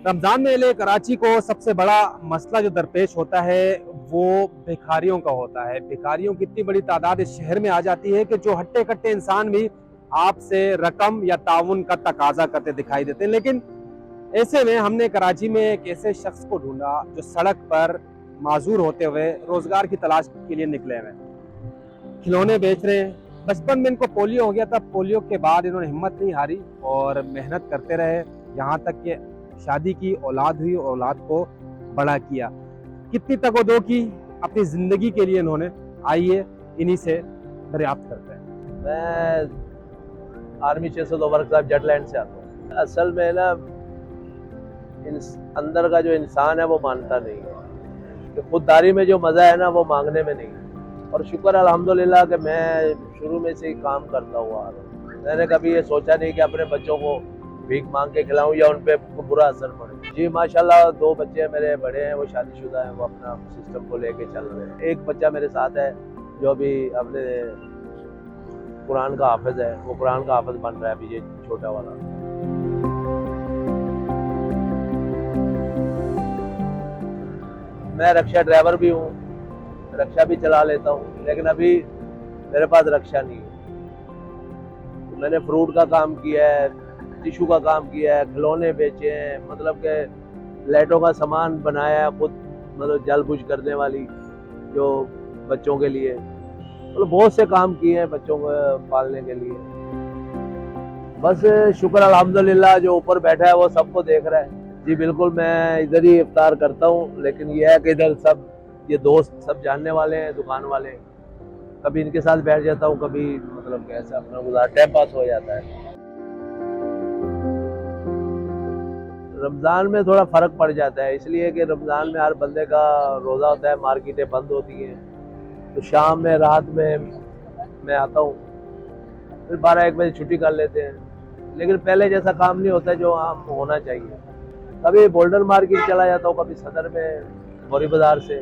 रमजान में लिए कराची को सबसे बड़ा मसला जो दरपेश होता है वो भिखारियों का होता है। भिखारियों की इतनी बड़ी तादाद इस शहर में आ जाती है कि जो हट्टे कट्टे इंसान भी आपसे रकम या ताउन का तकाजा करते दिखाई देते हैं। लेकिन ऐसे में हमने कराची में एक ऐसे शख्स को ढूंढा जो सड़क पर माजूर होते हुए रोजगार की तलाश के लिए निकले हुए खिलौने बेच रहे हैं। बचपन में इनको पोलियो हो गया था। पोलियो के बाद इन्होंने हिम्मत नहीं हारी और मेहनत करते रहे, यहाँ तक कि शादी की, औलाद हुई, औलाद को बड़ा किया। कितनी तगोदो की अपनी जिंदगी के लिए इन्होंने, आइए इन्हीं से दरियाफ्त करते हैं। मैं आर्मी 602 वर्क साहब जेटलैंड से आता हूँ। असल में ना अंदर का जो इंसान है वो मानता नहीं है कि खुददारी में जो मज़ा है ना वो मांगने में नहीं है। और शुक्र अल्हम्दुलिल्लाह कि मैं शुरू में से ही काम करता हुआ आ रहा हूँ। मैंने कभी ये सोचा नहीं कि अपने बच्चों को भीख मांग के खिलाऊं या उन पे बुरा असर पड़े। जी माशाल्लाह 2 बच्चे मेरे बड़े हैं, वो शादीशुदा हैं, वो अपना सिस्टम को लेके चल रहे हैं। एक बच्चा मेरे साथ है जो अभी अपने कुरान का हाफिज है, वो कुरान का हाफिज बन रहा है अभी, ये छोटा वाला। मैं रक्षा ड्राइवर भी हूँ, रक्षा भी चला लेता हूँ, लेकिन अभी मेरे पास रक्षा नहीं है। मैंने फ्रूट का काम किया है, टिशू का काम किया है, खिलौने बेचे हैं, मतलब कि लाइटों का सामान बनाया है खुद, मतलब जल बुझ करने वाली जो बच्चों के लिए, मतलब बहुत से काम किए हैं बच्चों को पालने के लिए। बस शुक्र अल्हम्दुलिल्लाह जो ऊपर बैठा है वो सबको देख रहा है। जी बिल्कुल, मैं इधर ही इफ्तार करता हूँ, लेकिन यह है कि इधर सब ये दोस्त सब जानने वाले हैं, दुकान वाले। कभी इनके साथ बैठ जाता हूँ, कभी मतलब कैसे अपना गुजार टाइम पास हो जाता है। रमज़ान में थोड़ा फ़र्क पड़ जाता है, इसलिए कि रमज़ान में हर बंदे का रोज़ा होता है, मार्केटें बंद होती हैं, तो शाम में रात में मैं आता हूँ, फिर 12-1 बजे छुट्टी कर लेते हैं। लेकिन पहले जैसा काम नहीं होता जो आम होना चाहिए। कभी बोल्डर मार्केट चला जाता हूँ, कभी सदर में, गौरी बाज़ार से।